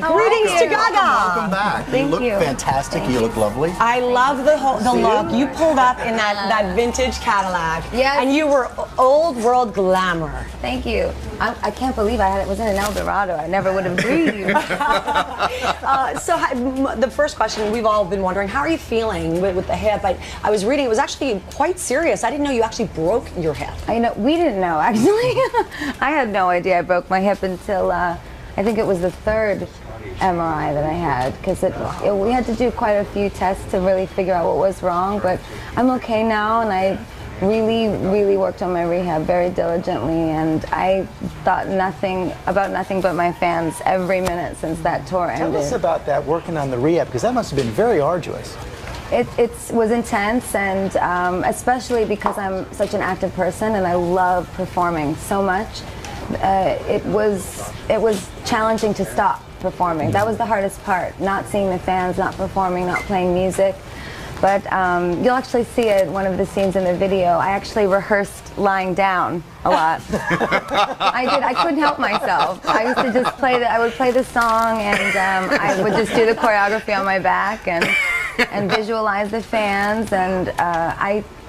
greetings to Gaga. Welcome back. Thank you. Look fantastic. You look lovely. I love the look. You pulled up in that vintage Cadillac. Yes. And you were old world glamour. Thank you. I can't believe was in an Eldorado. I never would have dreamed. The first question we've all been wondering, how are you feeling with the hip? I was reading, it was actually quite serious. I didn't know you actually broke your hip. We didn't know, actually. I had no idea I broke my hip until I think it was the third MRI that I had, because we had to do quite a few tests to really figure out what was wrong, but I'm okay now, and I really worked on my rehab very diligently, and I thought nothing but my fans every minute since that tour ended. Tell us about that, working on the rehab, because that must have been very arduous. It was intense, and especially because I'm such an active person and I love performing so much. It was challenging to stop performing. That was the hardest part, not seeing the fans, not performing, not playing music. But you'll actually see it, one of the scenes in the video. I actually rehearsed lying down a lot. I couldn't help myself. I used to just I would play the song, and I would just do the choreography on my back and visualize the fans, and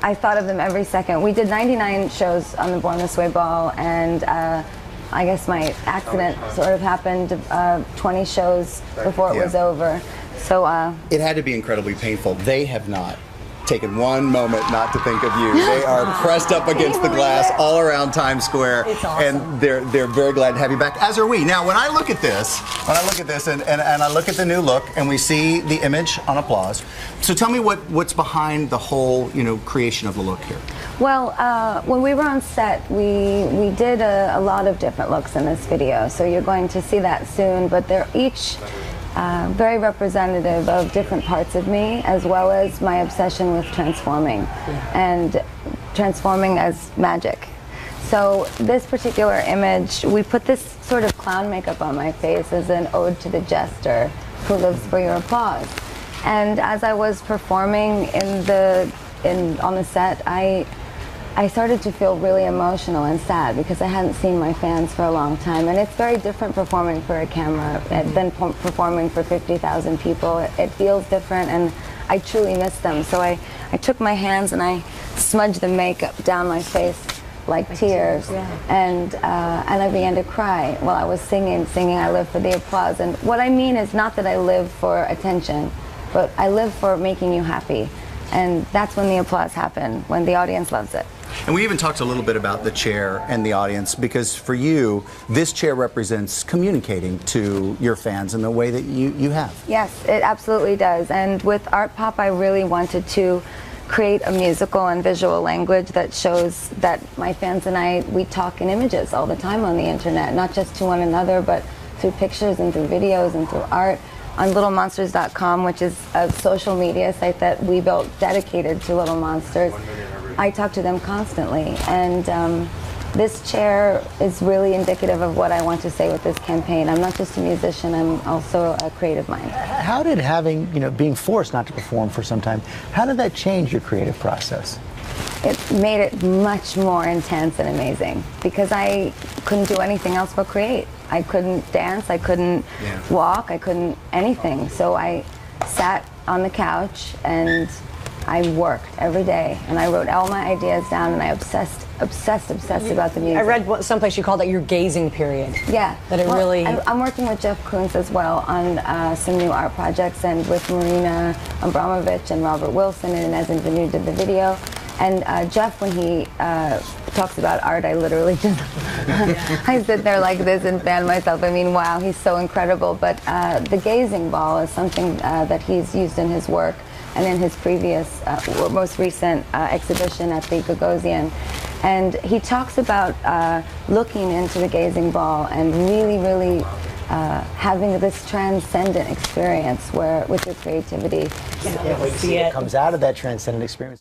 I thought of them every second. We did 99 shows on the Born This Way ball, and I guess my accident sort of happened 20 shows before it was over. So it had to be incredibly painful. They have not taken one moment not to think of you. They are pressed up against the glass all around Times Square, it's awesome. And they're very glad to have you back, as are we. Now, when I look at this, and I look at the new look, and we see the image on Applause. So tell me what's behind the whole creation of the look here. Well, when we were on set, we did a lot of different looks in this video. So you're going to see that soon, but they're each very representative of different parts of me, as well as my obsession with transforming, and transforming as magic. So this particular image, we put this sort of clown makeup on my face as an ode to the jester who lives for your applause. And as I was performing on the set, I started to feel really emotional and sad because I hadn't seen my fans for a long time, and it's very different performing for a camera than performing for 50,000 people. It feels different, and I truly miss them. So I took my hands and I smudged the makeup down my face like tears, and I began to cry while I was singing I Live for the Applause. And what I mean is not that I live for attention, but I live for making you happy. And that's when the applause happens, when the audience loves it. And we even talked a little bit about the chair and the audience, because for you, this chair represents communicating to your fans in the way that you have. Yes, it absolutely does. And with Artpop, I really wanted to create a musical and visual language that shows that my fans and we talk in images all the time on the internet, not just to one another, but through pictures and through videos and through art. On littlemonsters.com, which is a social media site that we built dedicated to Little Monsters, I talk to them constantly, and this chair is really indicative of what I want to say with this campaign. I'm not just a musician, I'm also a creative mind. How did being forced not to perform for some time, how did that change your creative process? It made it much more intense and amazing, because I couldn't do anything else but create. I couldn't dance, I couldn't walk, I couldn't anything. So I sat on the couch and I worked every day, and I wrote all my ideas down, and I obsessed about the music. I read someplace you called that your gazing period. Yeah. That it really... I'm working with Jeff Koons as well on some new art projects, and with Marina Abramovich and Robert Wilson, and Inez and Vanu did the video. And Jeff, when he talks about art, I literally just, I sit there like this and fan myself. I mean, wow, he's so incredible. But the gazing ball is something that he's used in his work and in his previous, most recent exhibition at the Gagosian. And he talks about looking into the gazing ball and really having this transcendent experience with your creativity. It comes out of that transcendent experience.